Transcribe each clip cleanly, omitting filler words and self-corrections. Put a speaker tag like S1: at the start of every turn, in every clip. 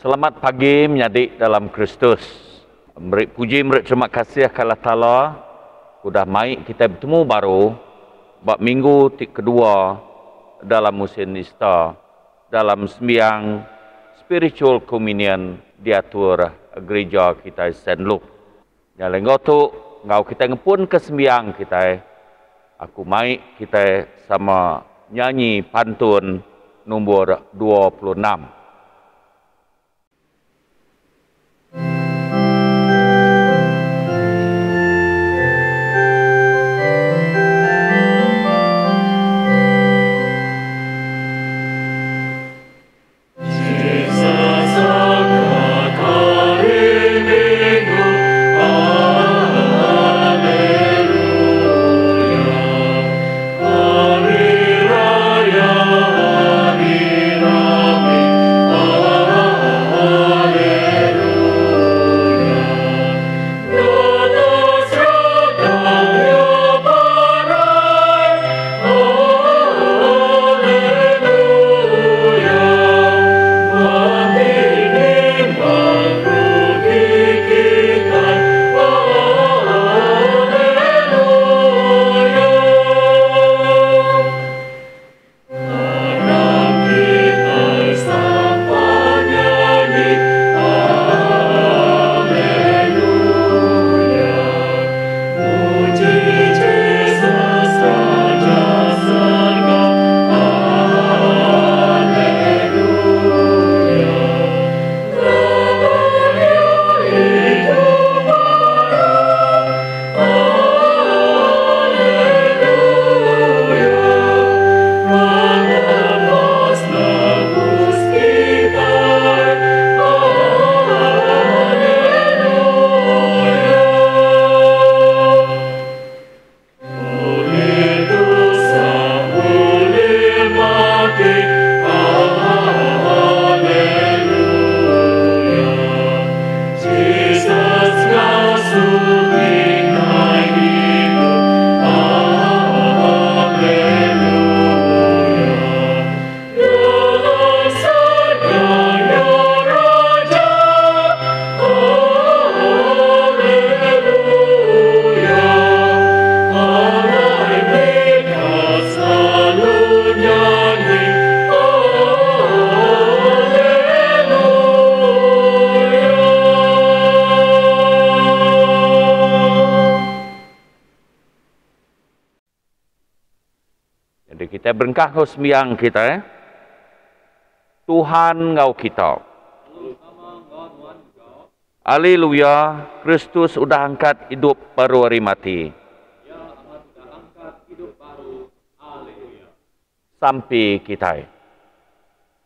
S1: Selamat pagi menyadik dalam Kristus. Beri puji, beri terima kasih kepada Allah. Sudah mai kita bertemu baru bab minggu kedua dalam musim Easter, dalam sembiang spiritual communion diatur gereja kita St. Luke. Yang lengau tu ngau kita ngepun ke sembiang kita. Aku mai kita sama nyanyi pantun nombor 26. Kita berengkah ke sembiang kita. Tuhan ngau kita. Haleluya, Kristus sudah angkat hidup baru hari mati. Sampai kita.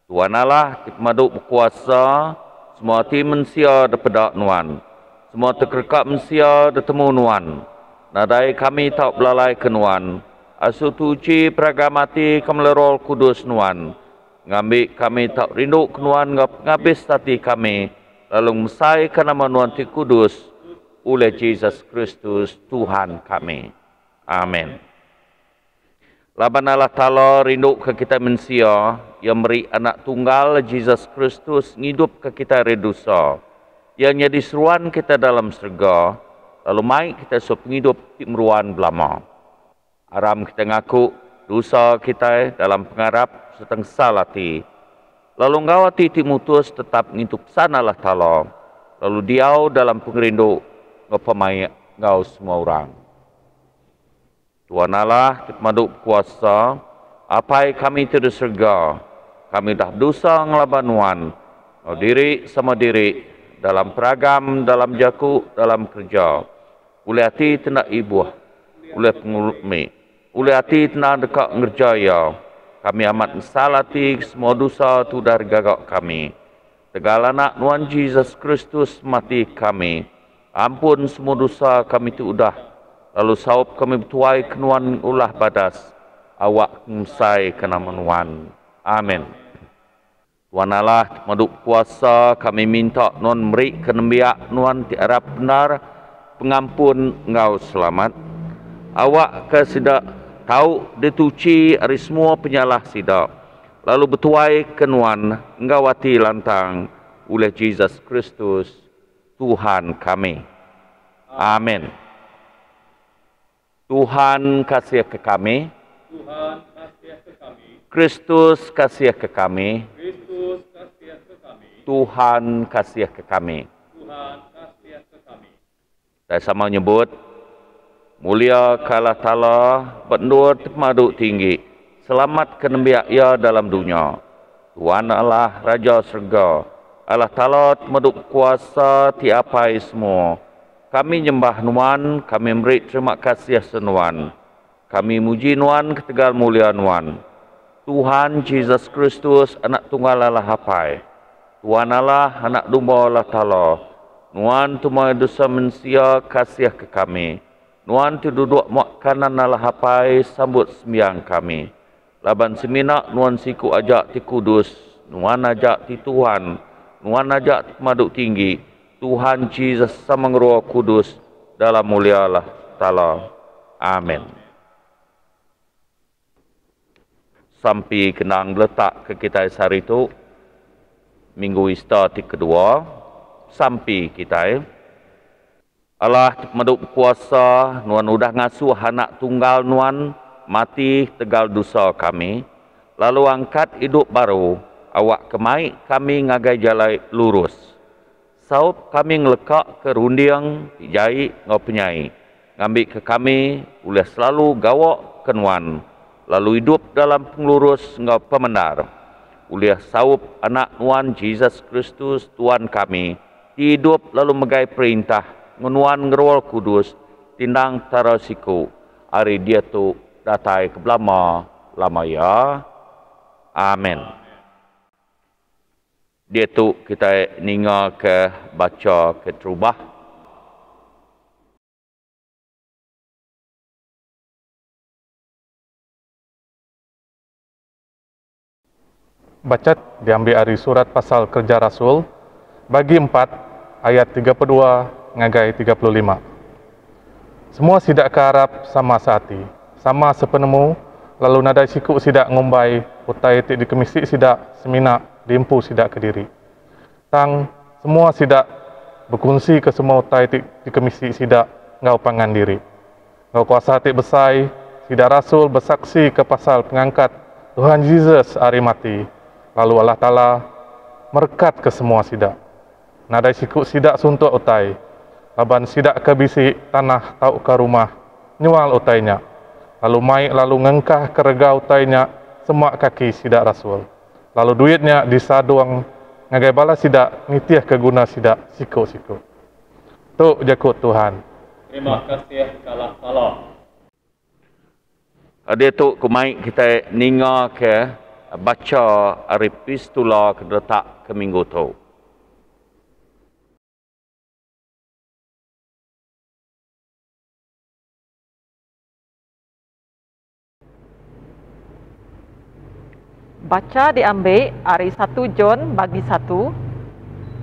S1: Tuhan Allah maduk berkuasa, semua hati manusia dapat nuan. Semua terkerkap manusia bertemu nuan. Nadai kami tak belalai ke nuan. Asu tuci pragamati kamlerol kudus nuan. Ngambil kami tak rindu kenuan ngabis hati kami. Lalu mesai ke nama nuan ti kudus. Oleh Jesus Kristus Tuhan kami. Amin. Laban Allah Ta'ala rindu ke kita manusia. Yang beri anak tunggal Jesus Kristus ngidup ke kita redusa. Yang jadi seruan kita dalam surga. Lalu mai kita sup ngidup di meruan belama. Aram kita ngaku dosa kita dalam pengarap seteng salati. Lalu ngawati Timotius tetap ngintuk sana Allah Ta'ala. Lalu diau dalam pengerindu ngepamai ngau semua orang. Tuhan Allah maduk kuasa. Apai kami tidak surga. Kami dah dosa ngelabanuan. Ngau diri sama diri. Dalam peragam, dalam jaku, dalam kerja. Oleh hati tendak ibuah. Oleh pengulmi. Oleh hati tenang dekat ngerjaya. Kami amat mensalati semua dosa tu dari gagak kami. Segala anak Tuhan Jesus Kristus mati kami. Ampun semua dosa kami tu udah. Lalu saup kami bertuai kenuan ulah badas. Awak mesai kena menuan. Amin. Tuhan Allah maduk kuasa kami minta non beri kenembiak nuan tiarap benar pengampun engkau selamat. Awak ke sidak tahu dituci dari semua penyalah sidak. Lalu bertuai kenuan enggawati lantang. oleh Jesus Kristus, Tuhan kami. Amin. Tuhan kasih ke kami.
S2: Tuhan kasih ke kami.
S1: Kristus kasih ke kami.
S2: Kristus kasih ke kami.
S1: Tuhan kasih ke kami.
S2: Tuhan kasih ke kami.
S1: Saya sama nyebut, mulia Allah Ta'ala, bernur termadu tinggi, selamat ke nembiak ia dalam dunia. Tuhan Allah, Raja Surga, Allah Ta'ala termadu kuasa tiapai semua. Kami nyembah Nuan, kami beri terima kasih senuan. Kami muji Nuan ketegal mulia Nuan. Tuhan Jesus Kristus, anak tunggal Allah hapai. Tuhan Allah, anak domba Allah Ta'ala. Nuan tumai dosa manusia kasih ke kami. Nuan tu duduk makanan Allah hapai sambut sembiang kami. Laban seminak Nuan siku ajak ti kudus. Nuan ajak ti Tuhan. Nuan ajak ti maduk tinggi. Tuhan Jesus sama Roh Kudus dalam mulia Allah Ta'ala. Amin. Sampai kenang letak ke kita hari itu, minggu Easter ti kedua, sampai kita Allah meduk kuasa, Nuan udah ngasuh anak tunggal Nuan, mati tegal dosa kami, lalu angkat hidup baru, awak kemai kami ngagai jalai lurus. Saup kami ngelekak ke rundiang, dijai ngau penyai, ngambil ke kami, boleh selalu gawak ke Nuan, lalu hidup dalam penglurus ngau pemendar. Uliah saup anak Nuan Jesus Kristus Tuhan kami, hidup lalu megai perintah, ngunuan ngerol kudus, tindang tarasiku, hari dia tu datai ke belama, lama ya. Amin. Dia tu kita ninga ke baca ke terubah.
S3: Bacat diambil dari surat pasal kerja Rasul, bagi 4, ayat 32, ngagai 35. Semua sidak ke harap sama sehati, sama sepenemu, lalu nadai siku sidak ngumbai, utai tik dikemisi sidak seminak, diempu sidak ke diri. Tang, semua sidak berkongsi ke semua utai tik dikemisi sidak ngau pangan diri. Ngau kuasa tik besai, sidak Rasul bersaksi ke pasal pengangkat Tuhan Yesus hari mati. Lalu Allah Ta'ala merekat ke semua sidak. Nadai siku sidak suntuk utai. Laban sidak ke bisi tanah tau ke rumah. Nyual utainya. Lalu maik lalu ngengkah ke rega utainya. Semak kaki sidak Rasul. Lalu duitnya disaduang. Ngagai bala sidak nitiah ke guna sidak siku-siku. Tuk jakut Tuhan.
S2: Terima kasih Allah Ta'ala.
S1: Dia tu kumai kita ninga ke baca ari pistula ke letak ke minggu tu.
S4: Baca diambil dari 1 John bagi 1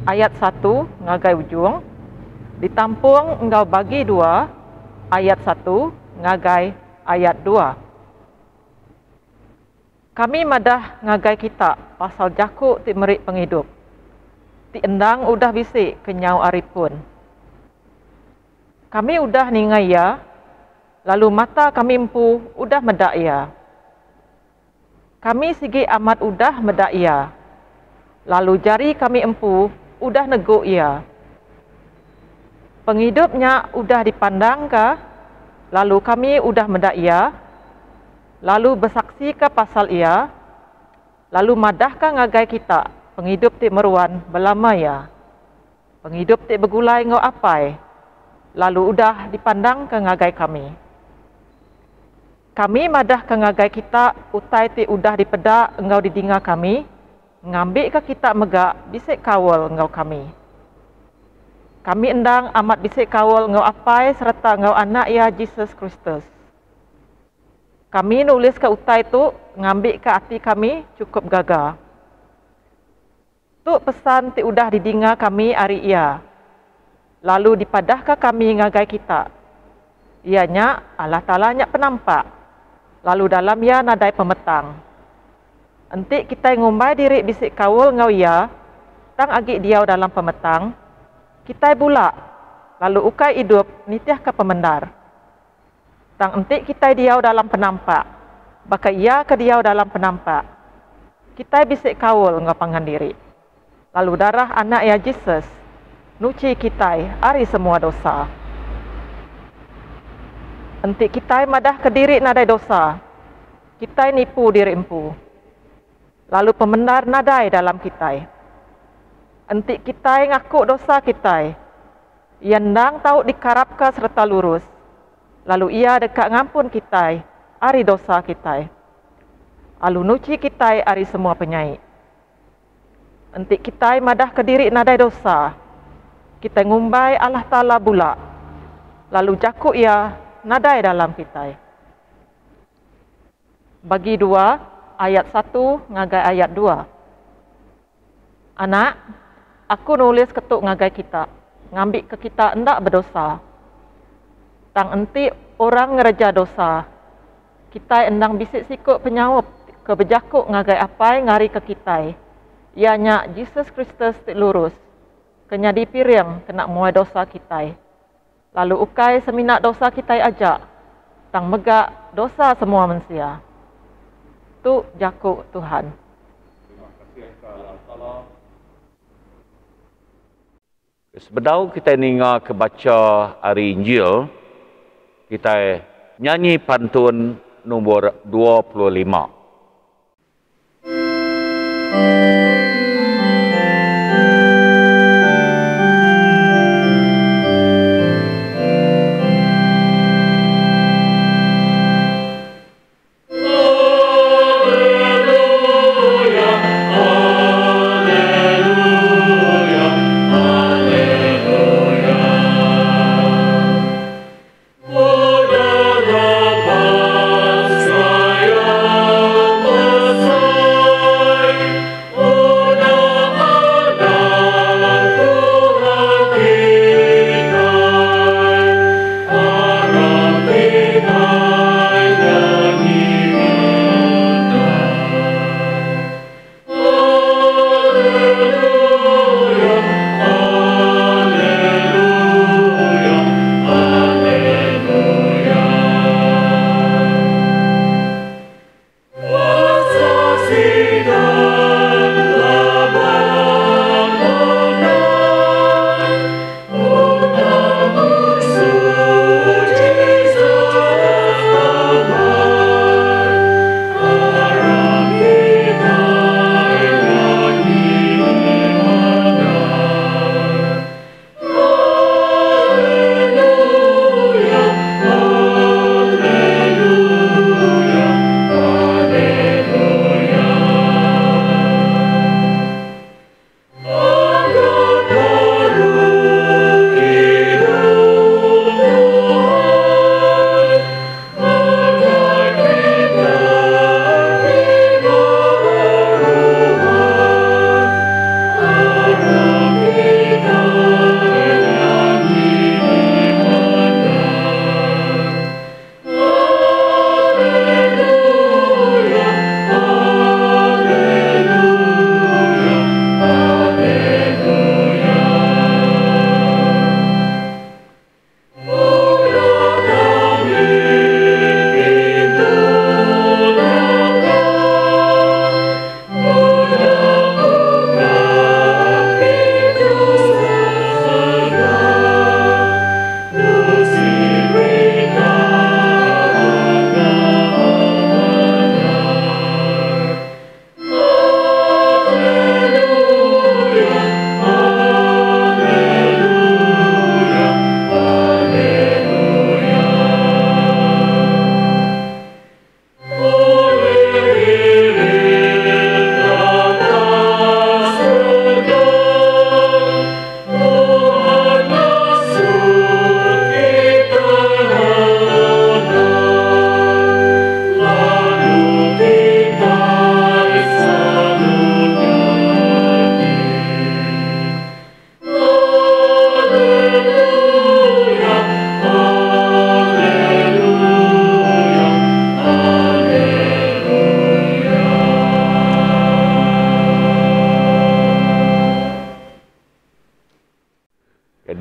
S4: ayat 1 ngagai ujung, ditampung engkau bagi 2 ayat 1 ngagai ayat 2. Kami madah ngagai kita pasal jakuk ti merik penghidup. Ti endang udah bisik kenyau aripun. Kami udah ningai ya, lalu mata kami empu udah medak ya. Kami sigi amat udah medak ya, lalu jari kami empu udah neguk ya. Penghidupnya udah dipandang ke, lalu kami udah medak ya, lalu bersaksi ke pasal ia, lalu madahkah ngagai kita, penghidup ti meruan belama ya. Penghidup ti begulai ngau apai, lalu udah dipandang ke ngagai kami. Kami madah ke ngagai kita, utai ti udah dipedak engkau didinga kami, ngambil ke kita megak bisik kawal engkau kami. Kami endang amat bisik kawal engkau apai serta engkau anak ya Jesus Kristus. Kami nulis ke utai tu, ngambil ke hati kami cukup gagah. Tu pesan ti udah didinga kami hari ia. Lalu dipadah ke kami ngagai kita. Ianya Allah Ta'ala nyak penampak. Lalu dalam ia nadai pemetang. Entik kita ngumbai diri bisik kawul ngau ia. tang agi diau dalam pemetang, kita bula, lalu ukai hidup nitiah ke pemendar. Tang entik kita diau dalam penampak, baka ia ke diau dalam penampak. Kita bisik kawul ngapangan diri. Lalu darah anak ya Jesus, nuci kita ari semua dosa. Entik kita madah ke diri nadai dosa, kita nipu diri empu. Lalu pembenar nadai dalam kita. Entik kita ngaku dosa kita, ia ndang tahu dikarapka serta lurus. Lalu ia dekat ngampun kita, ari dosa kita. Lalu nuci kita ari semua penyai. Entik kita madah ke diri nadai dosa, kita ngumbai Allah Ta'ala bula. Lalu jaku ia nadai dalam kita. Bagi 2 ayat 1 ngagai ayat 2. Anak, aku nulis ketuk ngagai kita, ngambil ke kita endak berdosa. Tang enti orang ngereja dosa, kita endang bisik sikut penyawab ke bejakuk ngagai apai ngari ke kita. Ianya Jesus Kristus tik lurus, kenya dipiriang kena muai dosa kita. Lalu ukai seminak dosa kita ajak, tang megak dosa semua manusia. Tu jakuk Tuhan.
S2: Terima kasih Allah Ta'ala.
S1: Sebedau kita ninga kebaca hari Injil, kita nyanyi pantun nombor 25.
S5: Oh,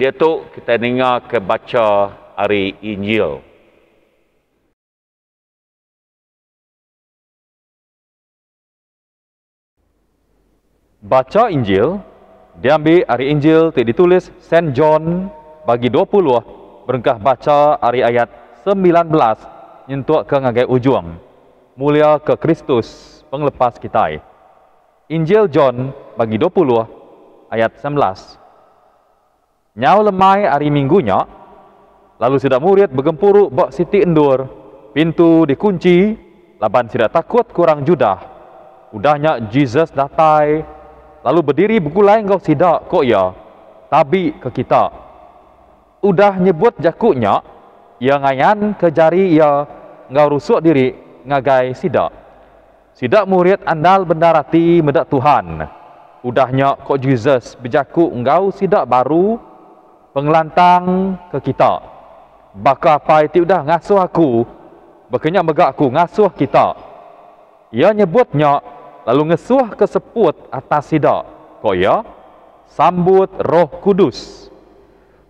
S1: dia tu kita dengar ke baca hari Injil.
S5: Baca Injil diambil hari Injil ditulis Saint John bagi 20 berengkah baca hari ayat 19 nyentuh ke ngagai ujung. Mulia ke Kristus penglepas kita. Injil John bagi 20 ayat 19. Nyau lemai hari minggunya, lalu sudah murid bergempuruk bak siti endur, pintu dikunci, laban tidak takut kurang judah. Udahnya Jesus datai, lalu berdiri bergulai engkau sidak kok ya, tabi ke kita. Udah nyebut jakuknya, ia ngayan ke jari ia engkau rusuk diri ngagai sidak. Sidak murid andal bendarati medak Tuhan. Udahnya kok Jesus berjakuk engkau sidak baru, pengelantang ke kita. Baka apa itu dah ngasuh aku, berkenyak megak aku ngasuh kita. Ia nyebutnya, lalu ngesuh ke seput atas sidak. Kok ya? Sambut Roh Kudus.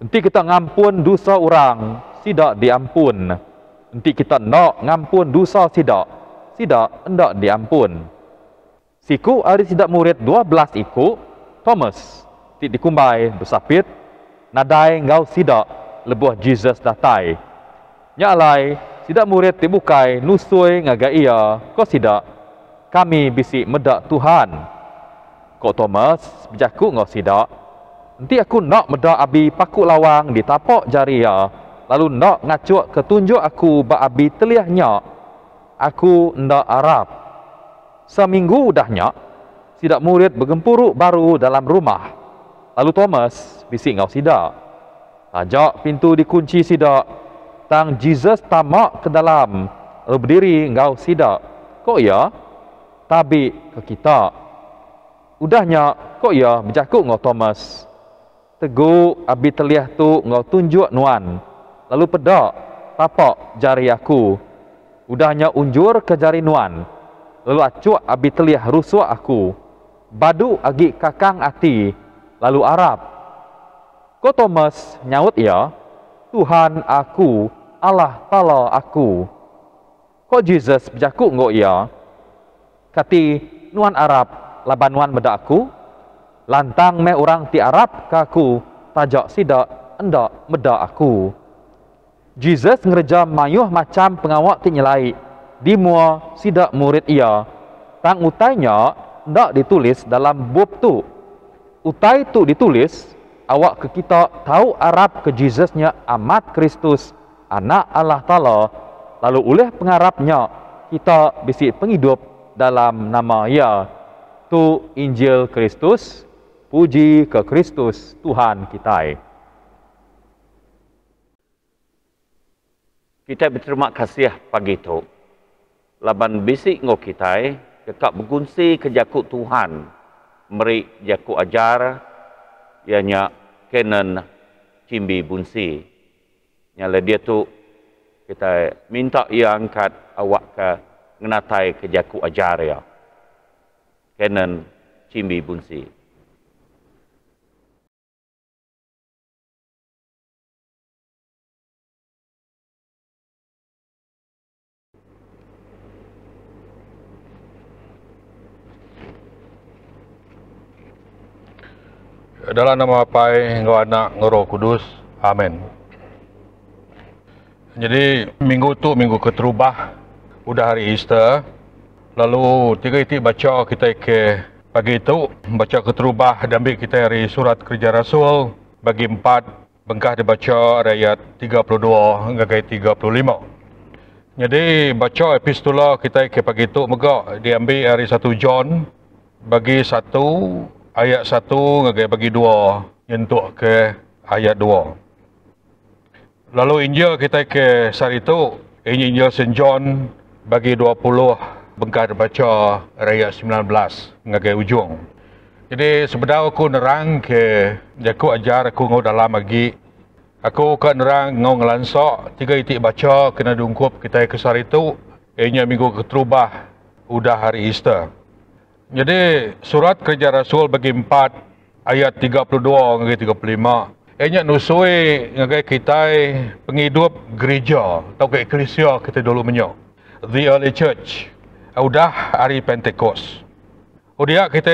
S5: Nanti kita ngampun dosa orang, sidak diampun. Nanti kita nak ngampun dosa sidak, sidak hendak diampun. Siku hari sidak murid 12 iku, Thomas, tik dikumbai bersapit, nadai ngau sidak lebuh Jesus datai. Nyalai sidak murid dibukai nusui ngagai ia, kau sidak kami bisi medak Tuhan. Kau Thomas berjakuk ngau sidak, nanti aku nak medak abi paku lawang di tapak jari ia, lalu nak ngacuk ketunjuk aku ba abi teliahnya. Aku ndak Arab. Seminggu udahnya sidak murid bergempuruk baru dalam rumah. Lalu Thomas bisik ngau sidak. Tajak pintu dikunci sidak. Tang Jesus tamak ke dalam. Lalu berdiri ngau sidak. Kok ya? Tabi ke kita. Udahnya kok ya berjakuk ngau Thomas. Teguk abi teliah tu ngau tunjuk nuan. Lalu pedak tapak jari aku. Udahnya unjur ke jari nuan. Lalu acuk abi teliah rusuk aku. Badu agi kakang ati. Lalu Arab. Ko Thomas nyaut ia, Tuhan aku, Allah Ta'ala aku. Ko Jesus berjakuk ngok ia, kati nuan Arab, laban nuan medak aku, lantang me orang ti Arab kaku, tajak sidak, endak medak aku. Jesus ngerejam mayuh macam pengawak ti nyelai, di mua sidak murid ia, tang utainya endak ditulis dalam bub tu. Utai tu ditulis, awak ke kita tahu Arab ke Jesusnya amat Kristus, anak Allah Ta'ala, lalu oleh pengarapnya, kita bisi penghidup dalam nama ia. Tu Injil Kristus, puji ke Kristus, Tuhan kita.
S1: Kita berterima kasih pagi tu. Laban bisik ngok kita, kekak bergungsi ke jakuk Tuhan. Meri jakuk ajar, ianya Kenan Cimbi Bunsi. Nyala dia tu, kita minta ia angkat awak ke ngenatai ke jakuk ajar ya. Kenan Cimbi Bunsi.
S2: Dalam nama Bapa, Engkau Anak, Roh Kudus. Amin. Jadi minggu tu minggu keterubah, udah hari Easter. Lalu tiga itik baca kita ke pagi itu baca keterubah dan ambil kita dari surat Kerja Rasul bagi 4 bengkah dibaca ayat 32 hingga 35. Jadi baca epistola kita ke pagi itu megak diambil dari 1 John bagi 1 ayat 1 ngagai bagi 2 nyentuh ke ayat 2. Lalu Injil kita ke saat itu Injil Saint John bagi 20 bengkar baca ayat 19 ngagai ujung. Jadi sebenarnya aku nerang ke aku ajar aku ngau dalam lagi. Aku kan nerang ngau ngelansok 3 itik baca kena diungkup kita ke saat itu ianya minggu keterubah udah hari Easter. Jadi surat Kerja Rasul bagi 4 ayat 32 hingga 35 Enya nusui ngagai kita penghidup gereja atau ke eklesia kita dulu menyo. The early church. Udah hari Pentecost. Udah kita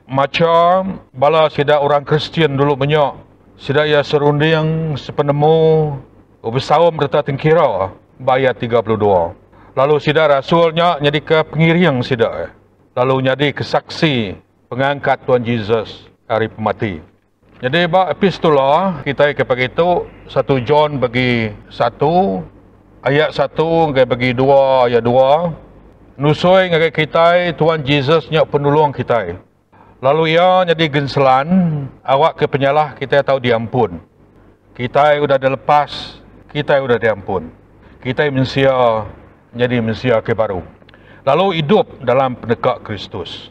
S2: macam bala sida orang Kristian dulu menyo. Sida ya serunding sepenemu bersaum berta tengkira bayat 32. Lalu sida rasulnya jadi ke pengiring sida. Lalu jadi kesaksi pengangkat Tuhan Yesus hari pemati. Jadi bak epistola kita kepada itu 1 John bagi 1 ayat 1 bagi 2 ayat 2 nusui ngagai kita Tuhan Yesus nya penolong kita. Lalu ia jadi genselan awak ke penyalah kita tahu diampun. Kita sudah dilepas, kita sudah diampun. Kita manusia jadi manusia ke baru. Lalu hidup dalam pendekat Kristus.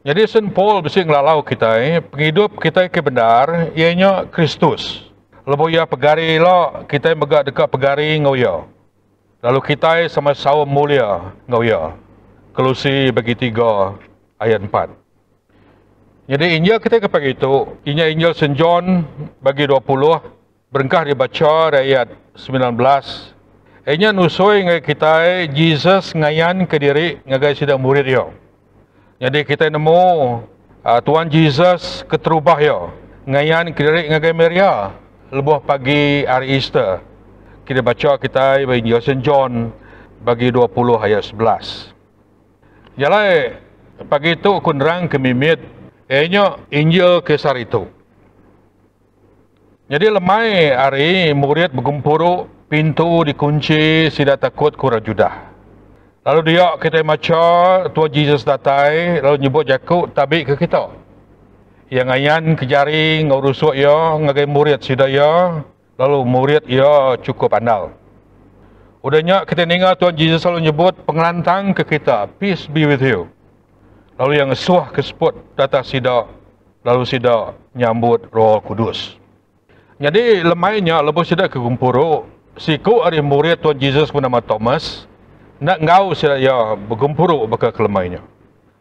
S2: Jadi Saint Paul mesti ngelalau kita, penghidup kita ke benar, ianya Kristus. Lepas ia pegari lah, kita megak dekat pegari ngau. Lalu kita sama saum mulia ngau. Kolose bagi 3 ayat 4. Jadi Injil kita kepada itu, Injil Saint John bagi 20, berengkah dibaca ayat 19. Ianya nusui ngai kita, Jesus ngayan ke diri ngagai sidang murid dia. Jadi kita nemu Tuhan Yesus keterubah ya. Ngayan kira ngagai Maria lebuh pagi hari Easter. Kita baca kita bagi Saint John bagi 20 ayat 11. Jalan pagi itu aku nerang ke mimit enya Injil kesar itu. Jadi lemai hari murid bergumpuru, pintu dikunci, sida takut kurang judah. Lalu dia kita baca Tuhan Yesus datang, lalu nyebut Yakub tabik ke kita. Yang ayan kejari ngurusuk ya, ngagai murid sida ya, lalu murid ya cukup andal. Udahnya kita dengar Tuhan Yesus selalu nyebut pengelantang ke kita, peace be with you. Lalu yang suah ke seput datang sida, lalu sida nyambut Roh Kudus. Jadi lemainya lepas sida ke gumpuru, siku hari murid Tuhan Yesus bernama Thomas, nak ngau sida ya bergumpuru baka kelemainya.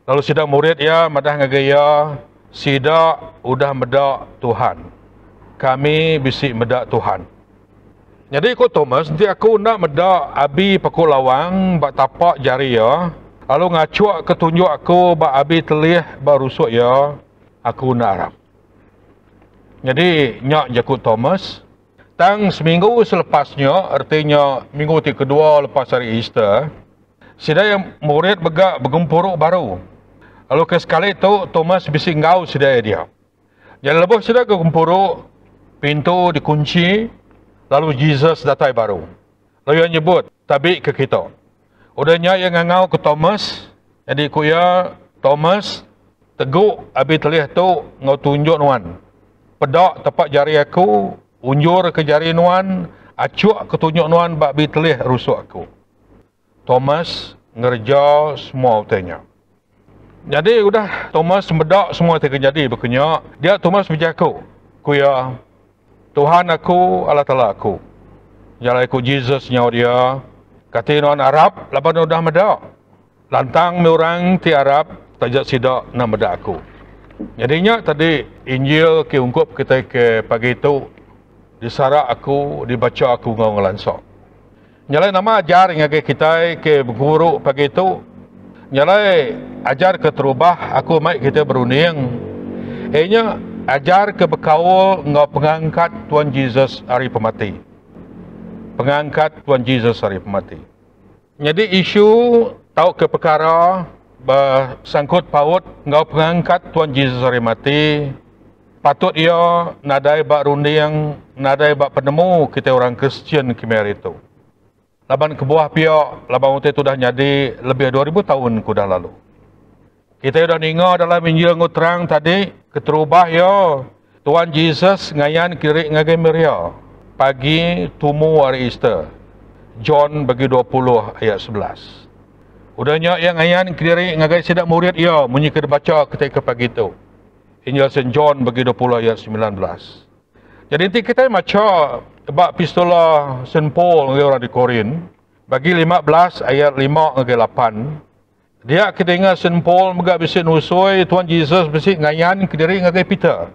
S2: Lalu sida murid ya madah ngagaya sida udah medak Tuhan. Kami bisik medak Tuhan. Jadi ko Thomas nanti aku nak medak abi pakul lawang bak tapak jari ya. Lalu ngacuak ketunjuk aku bak abi telih bak rusuk ya. Aku nak harap. Jadi nyak Jakub Thomas tang seminggu selepasnya, artinya minggu kedua lepas hari Easter, sida yang murid bergumpuruk baru. Lalu ke sekali itu Thomas bising ngau sida dia. Jadi lepas sida ke gumpuruk, pintu dikunci, lalu Jesus datang baru. Lalu yang nyebut tabik ke kita. Udahnya yang ngau ke Thomas, jadi kuya Thomas teguk abi telih tu ngau tunjuk nuan. Pedak tepat jari aku, unjur ke jari nuan, acuak ketunjuk nuan bak bi telih rusuk aku. Thomas ngerja semua utanya. Jadi udah Thomas medak semua terjadi berkenyak. Dia Thomas berjaku, kuya Tuhan aku, Allah Ta'ala aku. Jalan aku Jesus nyawa dia. Kata nuan Arab, lapan udah medak. Lantang mi orang ti Arab, tajak sidak nak medak aku. Jadinya tadi Injil ke ungkup kita ke pagi itu disarak aku, dibaca aku ngau ngelansok. Nyalai nama ajar ngagai kita ke guru pagi itu. Nyalai ajar ke terubah aku mai kita berunding. Enya ajar ke berkaul ngau pengangkat Tuhan Yesus hari pemati. Pengangkat Tuhan Yesus hari pemati. Jadi isu tahu ke perkara bersangkut paut ngau pengangkat Tuhan Yesus hari mati. Patut ia nadai bak runding, nadai bak penemu kita orang Kristian kemer itu. Laban kebuah pihak, laban itu dah jadi lebih 2000 tahun kudah lalu. Kita sudah dengar dalam Injil ngutrang tadi, keterubah ya Tuhan Yesus ngayan kiri ngagai Maria. Pagi tumu hari Easter. John bagi 20 ayat 11. Udahnya yang ngayan kiri ngagai sidak murid ya, munyi kita baca ketika pagi itu. Injil Saint John bagi 20 ayat 19. Jadi nanti kita baca bab epistola Saint Paul ngagai orang di Korin bagi 15 ayat 5 ngagai 8. Dia kita ingat Saint Paul megak bisik nusui Tuhan Yesus bisik ngayan ke diri ngagai Peter.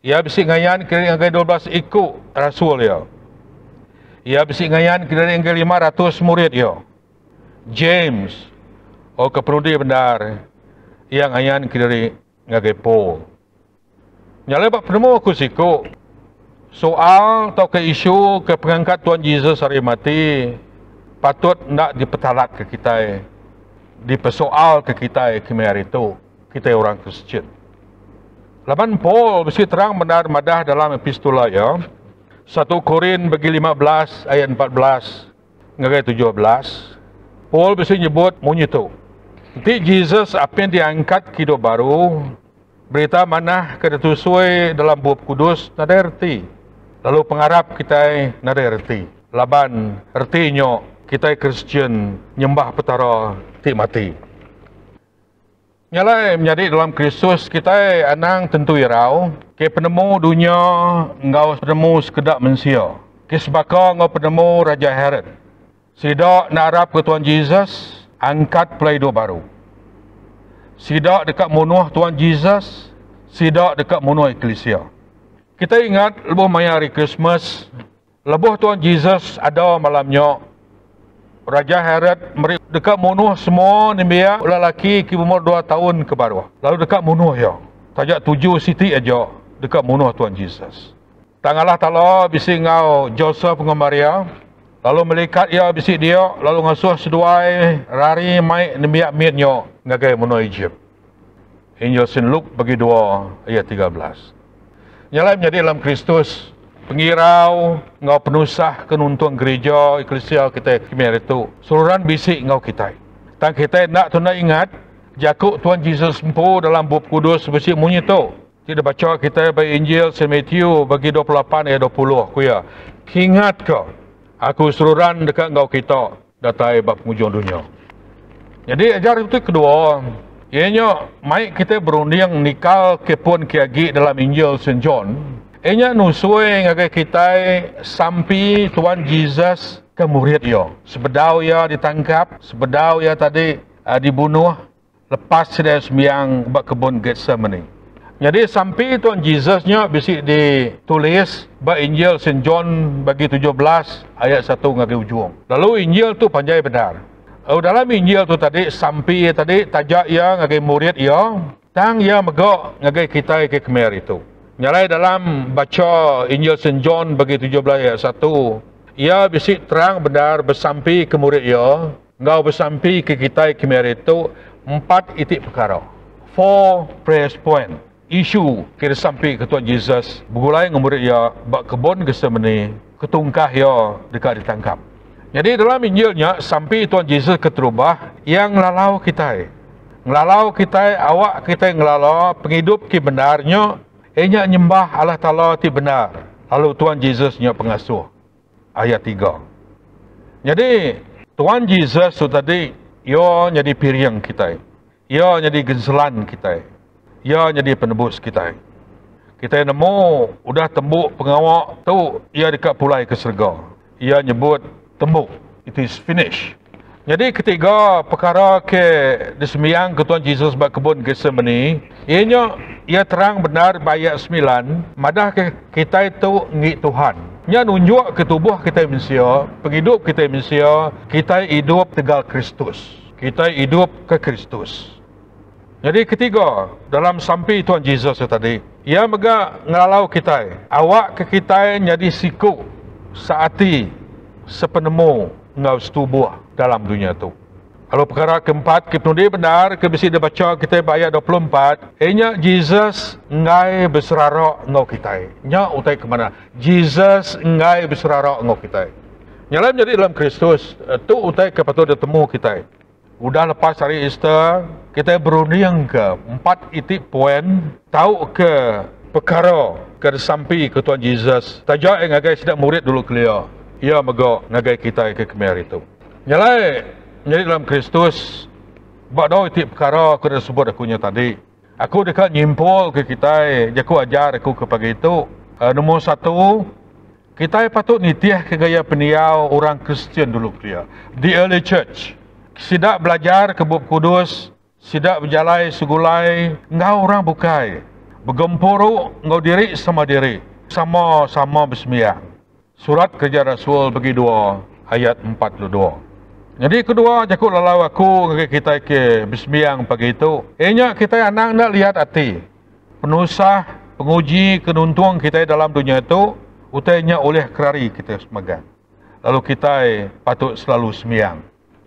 S2: Ia bisik ngayan kira angkai 12 ikut rasul ya. Ia bisik ngayan kira angkai 500 murid ya. James, keperudi benar. Ia ngayan kira angkai Paul. Nyala bak penemu aku siku. Soal atau ke isu ke pengangkat Tuhan Yesus hari mati patut nak dipetalat ke kita. Dipersoal ke kita kemari itu. Kita orang Kristian. Laban Paul mesti terang benar madah dalam epistola ya. 1 Korin bagi 15 ayat 14 ngagai 17. Paul mesti nyebut munyitu. Nanti Jesus apa yang diangkat hidup baru. Berita mana kada sesuai dalam buku kudus nada erti. Lalu pengharap kita nada erti. Laban ertinya kita Kristian nyembah petara ti mati. Nyalai menjadi dalam Kristus kita anang tentu irau ke penemu dunia engkau penemu sekedap manusia ke sebaka engkau penemu Raja Herod sidak nak harap ke Tuhan Yesus angkat pelai hidup baru sidak dekat munuh Tuhan Yesus sidak dekat munuh Eklesia. Kita ingat lebuh maya hari Christmas lebuh Tuhan Yesus ada malamnya Raja Herod dekat munuh semua nimbia lelaki ke umur 2 tahun ke bawah. Lalu dekat munuh ya. Tajak 7 siti aja dekat munuh Tuhan Yesus. Tangalah tala bisi ngau Joseph dengan Maria. Lalu melikat ia bisi dia lalu ngasuh seduai rari mai nimbia mietnya ngagai munuh Egypt. Injil Saint Luke bagi 2 ayat 13. Nyalai menjadi dalam Kristus pengirau ngau penusah kenuntuan gereja eklesia kita kemari itu suruhan bisik ngau kita tang kita nak tuna ingat jakuk Tuhan Yesus empu dalam buku kudus bisik munyi tu tidak baca kita bagi Injil Saint Matthew bagi 28 ayat 20 aku ya ingat ke aku suruhan dekat ngau kita datai bab penghujung dunia. Jadi ajar itu kedua ianya mai kita berunding nikal kepun kiagi dalam Injil Saint John. Ianya nusui ngagai kita sampai Tuhan Yesus ke murid ia. Sebedau ia ditangkap, sebedau ia tadi dibunuh, lepas dia sembiang bak kebun Getsemani. Jadi sampai Tuhan Yesusnya bisik ditulis bak Injil Saint John bagi 17 ayat 1 ngagai ujung. Lalu Injil tu panjang benar. Dalam Injil tu tadi sampai tadi tajak ia ngagai murid ia, tang ia megak ngagai kita ke kemer itu. Nyalai dalam baca Injil Saint John bagi 17 ayat 1. Ia bisik terang benar bersampi ke murid ia. Engkau bersampi ke kita kemari itu 4 itik perkara. 4 praise point. Isu kira sampai ke Tuhan Yesus. Bergulai dengan murid ia. Bak kebun Getsemani. Ketungkah ia dekat ditangkap. Jadi dalam Injilnya sampai Tuhan Yesus keterubah. Yang ngelalau kita. Ngelalau kita, awak kita ngelalau. Penghidup ke benarnya. Ianya nyembah Allah Ta'ala ti benar. Lalu Tuhan Yesusnya pengasuh. Ayat 3. Jadi, Tuhan Yesus tu tadi, ia jadi piring kita. Ia jadi genselan kita. Ia jadi penebus kita. Kita nemu, udah tembuk pengawak tu, ia dekat pulai ke surga. Ia nyebut tembuk. It is finished. Jadi ketiga perkara ke disembiang ke Tuhan Yesus bak kebun Getsemani, ianya ia terang benar ayat 9, madah ke kita itu ngik Tuhan. Nya nunjuk ke tubuh kita manusia, penghidup kita manusia, kita hidup tegal Kristus. Kita hidup ke Kristus. Jadi ketiga dalam sampai Tuhan Yesus tadi, ia mega ngelalau kita. Awak ke kita jadi siku saati sepenemu ngau setubuh dalam dunia tu. Kalau perkara keempat, kita benar, kita bisa dibaca kita ayat 24. Ianya Jesus ngai berserarak ngau kita. Nya utai ke mana? Jesus ngai berserarak ngau kita. Nyala menjadi dalam Kristus, tu utai ke patut ditemu kita. Udah lepas hari Easter, kita berunding ke 4 itik poin, tahu ke perkara ke sampai ke Tuhan Yesus. Tajak yang ngagai sedang murid dulu kelia. Ia megak ngagai kita ke kemer itu. Nyalai menjadi dalam Kristus, buat dah itik perkara aku dah sebut akunya tadi. Aku dekat nyimpul ke kita, aku ajar aku ke pagi itu. Nombor 1, kita patut nitiah ke gaya peniau orang Kristian dulu dia. The early church. Sidak belajar ke buku kudus, sidak berjalai segulai, engkau orang bukai. Bergempuru ngau diri sama diri. Sama-sama bersembahyang. Surat Kerja Rasul bagi 2 ayat 42. Jadi kedua jakut lalau aku ngagi kita ke bersembahyang pagi itu. Ianya kita anak nak lihat hati. Penusah, penguji, kenuntung kita dalam dunia itu utainya oleh kerari kita semagan. Lalu kita patut selalu sembahyang.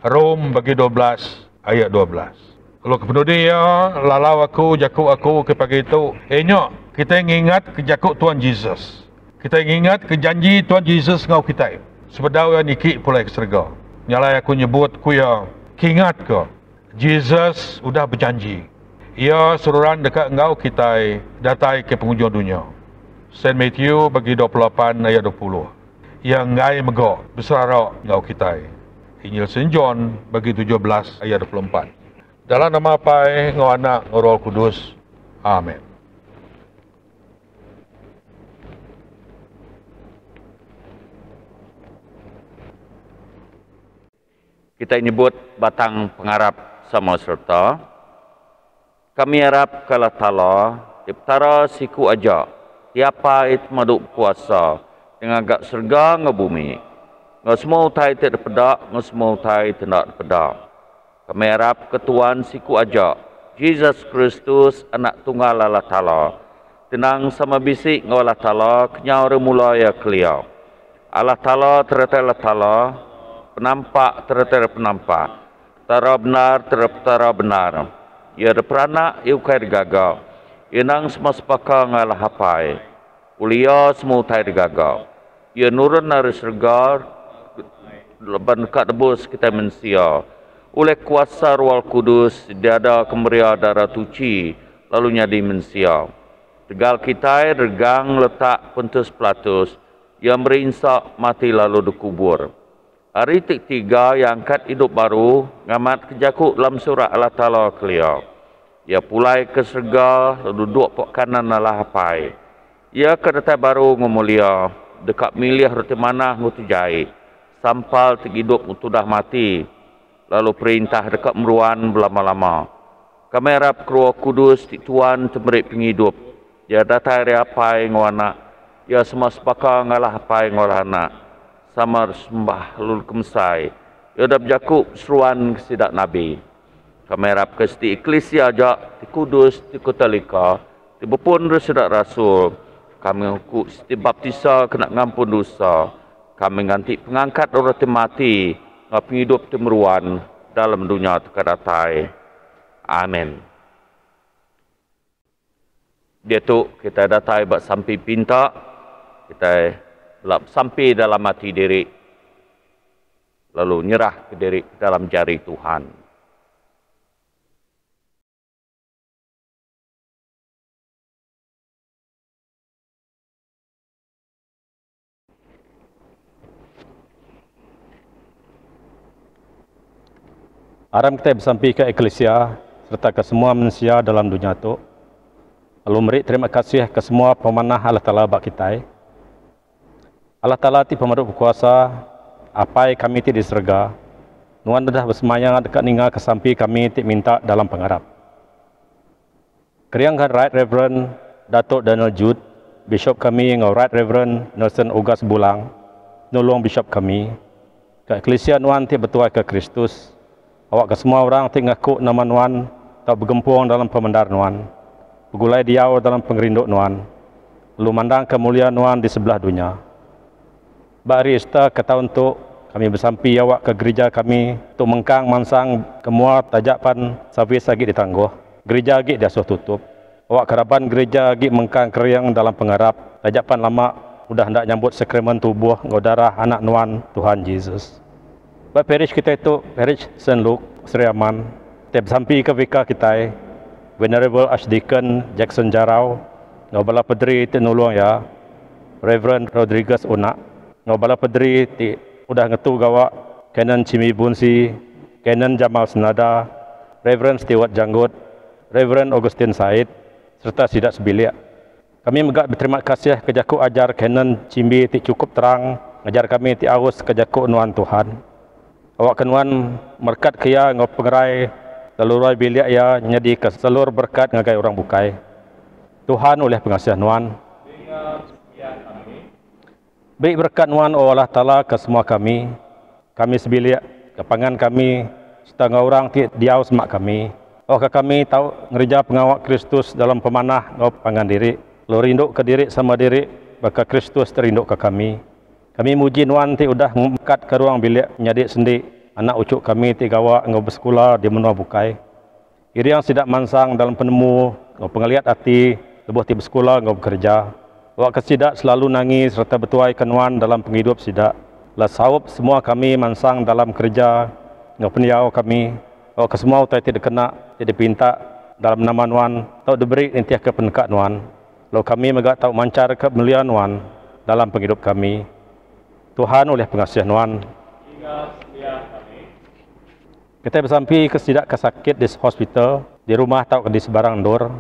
S2: Rom bagi 12 ayat 12. Kalau kepenuh dia lalau aku jakut aku ke pagi itu. Ianya kita ingat ke jakut Tuhan Yesus. Kita ingat ke janji Tuhan Yesus ngau kita. Sebedau yang nikik pulai ke serga. Nyalai aku nyebut ku ya, ingat ke? Jesus sudah berjanji. Ia suruhan dekat engkau kita datai ke penghujung dunia. Saint Matthew bagi 28 ayat 20. Yang ngai megok berserarak engkau kita. Injil Saint John bagi 17 ayat 24. Dalam nama Pai, ngau anak, ngau Roh Kudus. Amin.
S1: Kita nyebut batang pengharap sama serta. Kami harap kala tala, tiptara siku aja, tiapa it maduk puasa, dengan agak serga nge bumi. Nge semua utai tidak pedak, nge semua utai tidak pedak. Kami harap ketuan siku aja, Jesus Kristus anak tunggal Allah Ta'ala. Tenang sama bisik nge Allah Ta'ala, kenyau remula ya keliau. Allah Ta'ala terata Allah Ta'ala, penampak terhadap penampak, tara benar terhadap tara benar. Ia ada peranak, ia ukai gagal. Ia nang semua sepaka ngalah hapai. Ulia semua utai gagal. Ia nurun dari sergar, leban dekat debus kita mensia. Oleh kuasa Roh Kudus, dia ada kemeria darah tuci, lalu nyadi mensia. Tegal kita regang letak pentus pelatus, yang berinsak mati lalu dikubur. Hari ketiga yang angkat hidup baru, ngamat kejakut dalam surah Allah Ta'ala keliau. Ia pulai ke serga, duduk pok kanan Allah hapai. Ia kedatai baru ngomulia, dekat milih roti mana ngutu jahit. Sampal hidup ngutu dah mati. Lalu perintah dekat meruan berlama-lama. Kami harap Roh Kudus Tuhan temerik penghidup. Ia datai hari hapai ngawana. Ia semua sepaka ngalah hapai ngalah anak. Sama sembah lul kemsai. Ia dah berjakup seruan kesidak Nabi. Kami harap ke seti eklesia ajak, di Kudus, di Kotalika, di Bepun Residak Rasul. Kami hukum seti baptisa kena ngampun dosa. Kami ganti pengangkat orang mati, ngap hidup temeruan dalam dunia tekadatai. Amin. Dia tu kita datai buat sampai pinta, kita belap sampai dalam hati diri, lalu nyerah ke diri dalam jari Tuhan.
S6: Aram kita bersampai ke eklesia serta ke semua manusia dalam dunia itu. Lalu beri terima kasih ke semua pemanah Allah Ta'ala bak kita. Allah Ta'ala ti pemaduk berkuasa, apa kami ti diserga. Nuan dah bersemayang dekat ninga ke sampai kami ti minta dalam pengharap. Keriangkan Right Reverend Datuk Daniel Jude, Bishop kami ngau Right Reverend Nelson Ugas Bulang, nolong Bishop kami. Ke eklesia nuan ti bertuai ke Kristus. Awak ke semua orang ti ngaku nama nuan, tak bergempung dalam pemendar nuan. Begulai diau dalam pengerinduk nuan. Lalu mandang kemuliaan nuan di sebelah dunia. Bari Ista kata untuk kami bersampi awak ke gereja kami untuk mengkang mansang kemua tajapan servis lagi ditangguh. Gereja lagi dah sudah tutup. Awak keraban gereja lagi mengkang keriang dalam pengharap. Tajapan lama sudah hendak nyambut sakramen tubuh darah anak nuan Tuhan Yesus. Baik parish kita itu parish St. Luke, Sri Aman. Kita bersampi ke VK kita, Venerable Archdeacon Jackson Jarau, ngabala pedri nolong ya, Reverend Rodriguez Unak. Ngabala pedri ti udah ngetu gawa Canon Cimi Bunsi, Canon Jamal Senada, Reverend Stewart Janggut, Reverend Augustine Said, serta Sidak Sebilik. Kami megak berterima kasih ke jaku ajar Canon Cimi ti cukup terang, ngajar kami ti awus ke jaku nuan Tuhan. Awak kenuan merkat kia ngau pengerai lalu rai bilik ya nyedi ke seluruh berkat ngagai orang bukai. Tuhan oleh pengasihan Nuan. Beri berkat Nuan, oh Allah Ta'ala, ke semua kami. Kami sebilik, kepangan kami, setengah orang diau semak kami. Oh kami tahu ngerja pengawak Kristus dalam pemanah ngau pangan diri. Lo rinduk ke diri sama diri, maka Kristus terinduk ke kami. Kami muji Nuan ti udah mengangkat ke ruang bilik menyadik sendi anak ucuk kami ti gawa ngau bersekolah di menua bukai. Iri yang tidak mansang dalam penemu, ngau pengeliat hati, lebuh ti bersekolah ngau bekerja. Wak kesidak selalu nangis serta bertuai ke Nuan dalam penghidup sidak. Lah sawab semua kami mansang dalam kerja, ngau peniau kami. Oh kesemua utai tidak kena, tidak pinta dalam nama Nuan, tahu diberi intiah ke penekat Nuan. Lalu kami megak tahu mancar ke mulia Nuan dalam penghidup kami. Tuhan oleh pengasihan Nuan. Kita bersampi kesidak kesakit di hospital, di rumah tahu di sebarang dor.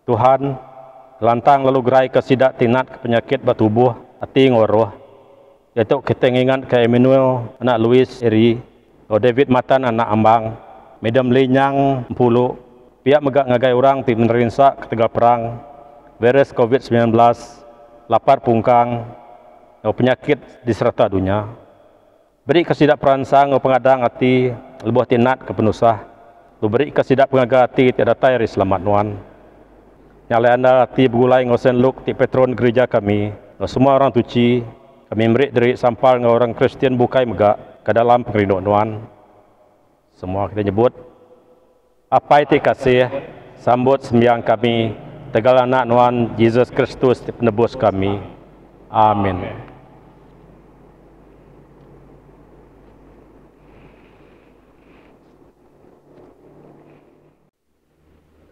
S6: Tuhan, lantang lalu gerai kesidak tinat ke penyakit batubuh, hati ngoroh. Yaitu kita ingat ke Emmanuel, anak Louis Eri, David Matan, anak Ambang, Medam Linyang, Pulu, pihak megak ngagai orang ti menerinsa ketegal perang, virus COVID-19, lapar pungkang, penyakit di serta dunia. Beri kesidak peransang pengadang hati, lebuh tinat ke penusah, beri kesidak pengaga hati tiada tayari selamat Nuan. Nyalai anda hati begulai ngosen luk ti patron gereja kami, semua orang tuci, kami beri dari sampal ngau orang Kristian bukai megak ke dalam pengrindu Nuan. Semua kita nyebut, apa itu kasih, sambut sembiang kami, tegal anak Nuan Yesus Kristus penebus kami. Amin.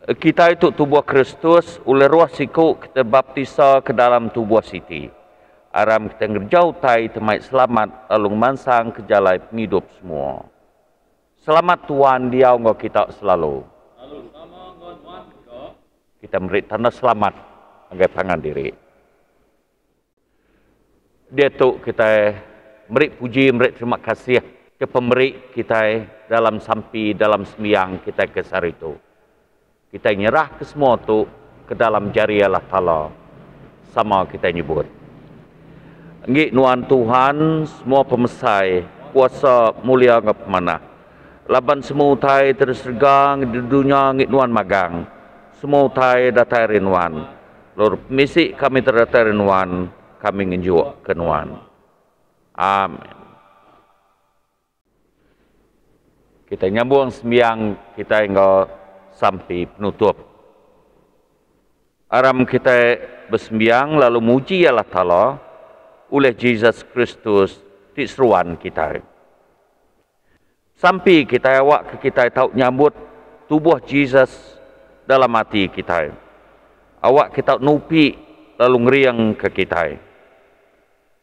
S1: Kita itu tubuh Kristus, oleh roh siku kita baptisa ke dalam tubuh siti. Aram kita ngerjau tai temai selamat, lalu mansang ke jalai penghidup semua. Selamat Tuhan dia ngau kita selalu. Kita beri tanda selamat agai pangan diri. Dia tu kita beri puji, beri terima kasih ke pemberi kita dalam sampi, dalam sembiang kita kesar itu. Kita nyerah ke semua tu ke dalam jari Allah Ta'ala. Sama kita nyebut. Ngi Nuan Tuhan, semua pemesai, kuasa mulia ngap mana. Laban semua utai tersergang di dunia ngit Nuan magang. Semua utai datai Nuan. Lor misi kami terdatai Nuan, kami ngenjuk ke Nuan. Amin. Kita nyambung sembiang kita hingga sampai penutup. Aram kita bersembiang lalu muji Allah Ta'ala oleh Yesus Kristus di seruan kita. Sampai kita awak ke kita tahu nyambut tubuh Yesus dalam hati kita. Awak kita nupi lalu ngeriang ke kita.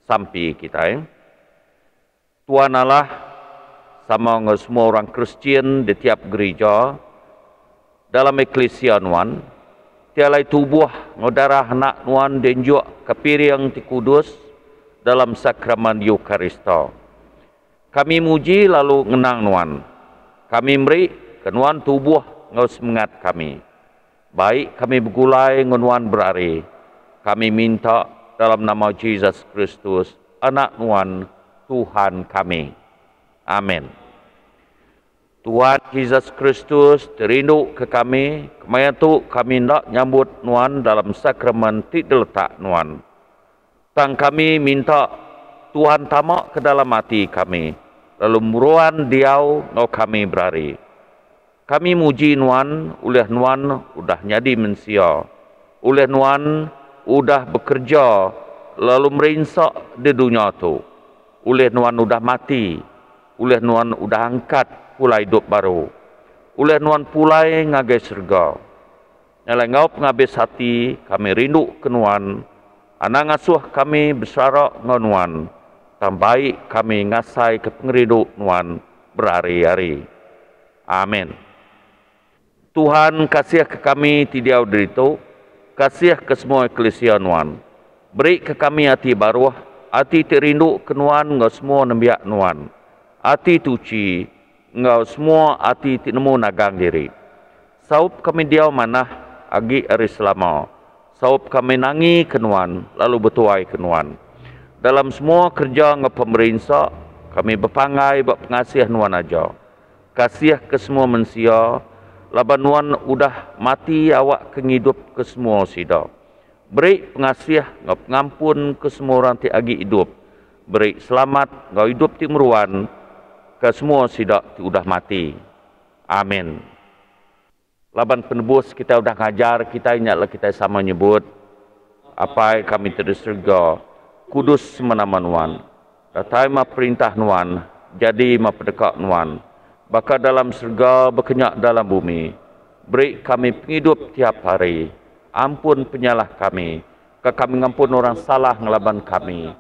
S1: Sampai kita. Tuhan Allah sama semua orang Kristian di tiap gereja dalam eklesia Nuan. Tialai tubuh ngodarah anak Nuan denjuk kepiriang ti kudus dalam sakramen Eukarista. Kami muji lalu ngenang Nuan. Kami beri ke Nuan tubuh ngau semangat kami. Baik kami bergulai Nuan berari. Kami minta dalam nama Yesus Kristus, anak Nuan, Tuhan kami. Amin. Tuhan Yesus Kristus terinduk ke kami. Kemaya tu kami nak nyambut Nuan dalam sakramen tidak letak Nuan. Tang kami minta Tuhan tamak ke dalam hati kami. Lalu muruan diau ngau kami berari. Kami muji Nuan, oleh Nuan udah nyadi mensia. Oleh Nuan udah bekerja lalu merinsak di dunia tu. Oleh Nuan udah mati. Oleh Nuan udah angkat pulai hidup baru. Oleh Nuan pulai ngagai surga. Nyalai ngau penghabis hati kami rindu ke Nuan. Anak ngasuh kami bersarak ngau Nuan. Baik kami ngasai ke pengeridu Nuan berhari-hari. Amin. Tuhan kasih ke kami tidiau derito, kasih ke semua eklesia Nuan. Beri ke kami hati baru, hati terindu ke Nuan ngau semua nembiak Nuan. Hati tuci ngau semua hati tinemu nagang diri. Saup kami diau manah agi hari selama. Saup kami nangi kenuan, lalu bertuai kenuan. Dalam semua kerja dengan pemerintah, kami berpangai buat pengasih nuan aja. Kasih ke semua manusia, laban nuan udah mati awak kengidup ke semua sida. Beri pengasih ngau pengampun ke semua orang ti agi hidup. Beri selamat ngau hidup ti meruan ke semua sida ti udah mati. Amin. Laban penebus kita udah ngajar, kita ingatlah kita sama nyebut apa kami terus surga. Kudus menama nuan. Datai ma perintah nuan, jadi ma pedekak nuan. Baka dalam surga berkenyak dalam bumi. Beri kami penghidup tiap hari. Ampun penyalah kami. Kami ngampun orang salah ngelaban kami.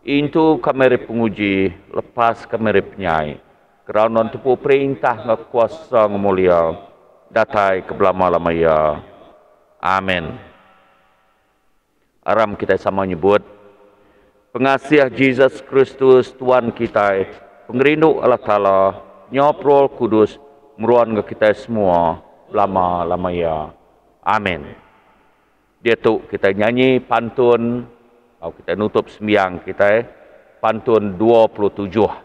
S1: Itu kami penguji, lepas kami penyai. Kerana tepu perintah ngekuasa ngemulia. Datai kebelamah-lamaya. Amin. Aram kita sama nyebut. Pengasih Yesus Kristus Tuhan kita, pengerindu Allah Ta'ala, nyoprol kudus, meruan ke kita semua, lama-lamanya. Amin. Dia tu kita nyanyi pantun, kita nutup sembiang kita, pantun 27.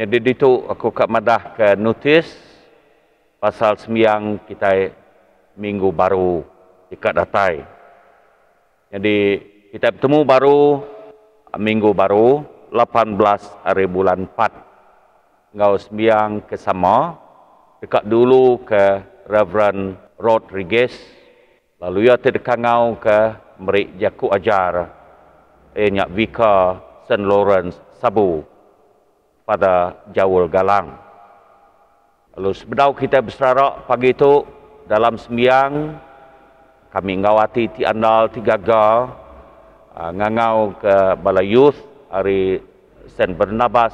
S1: Jadi itu aku kat madah ke notis pasal sembiang kita minggu baru ikat datai. Jadi kita bertemu baru minggu baru 18 hari bulan 4. Ngau sembiang ke sama dekat dulu ke Reverend Rodriguez. Lalu ia terdekat ngau ke Merik Jaku Ajar Nyak Vika St. Lawrence Sabu pada Jawul Galang. Lalu sebedau kita berserak pagi itu dalam sembiang kami ngawati ti andal 3 ga ngangau ke Balai Youth hari St. Barnabas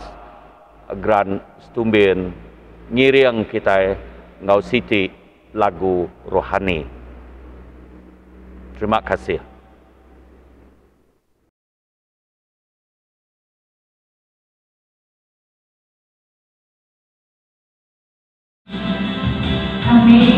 S1: Grand Stumbin ngiring kita ngau siti lagu rohani. Terima kasih.
S7: Kami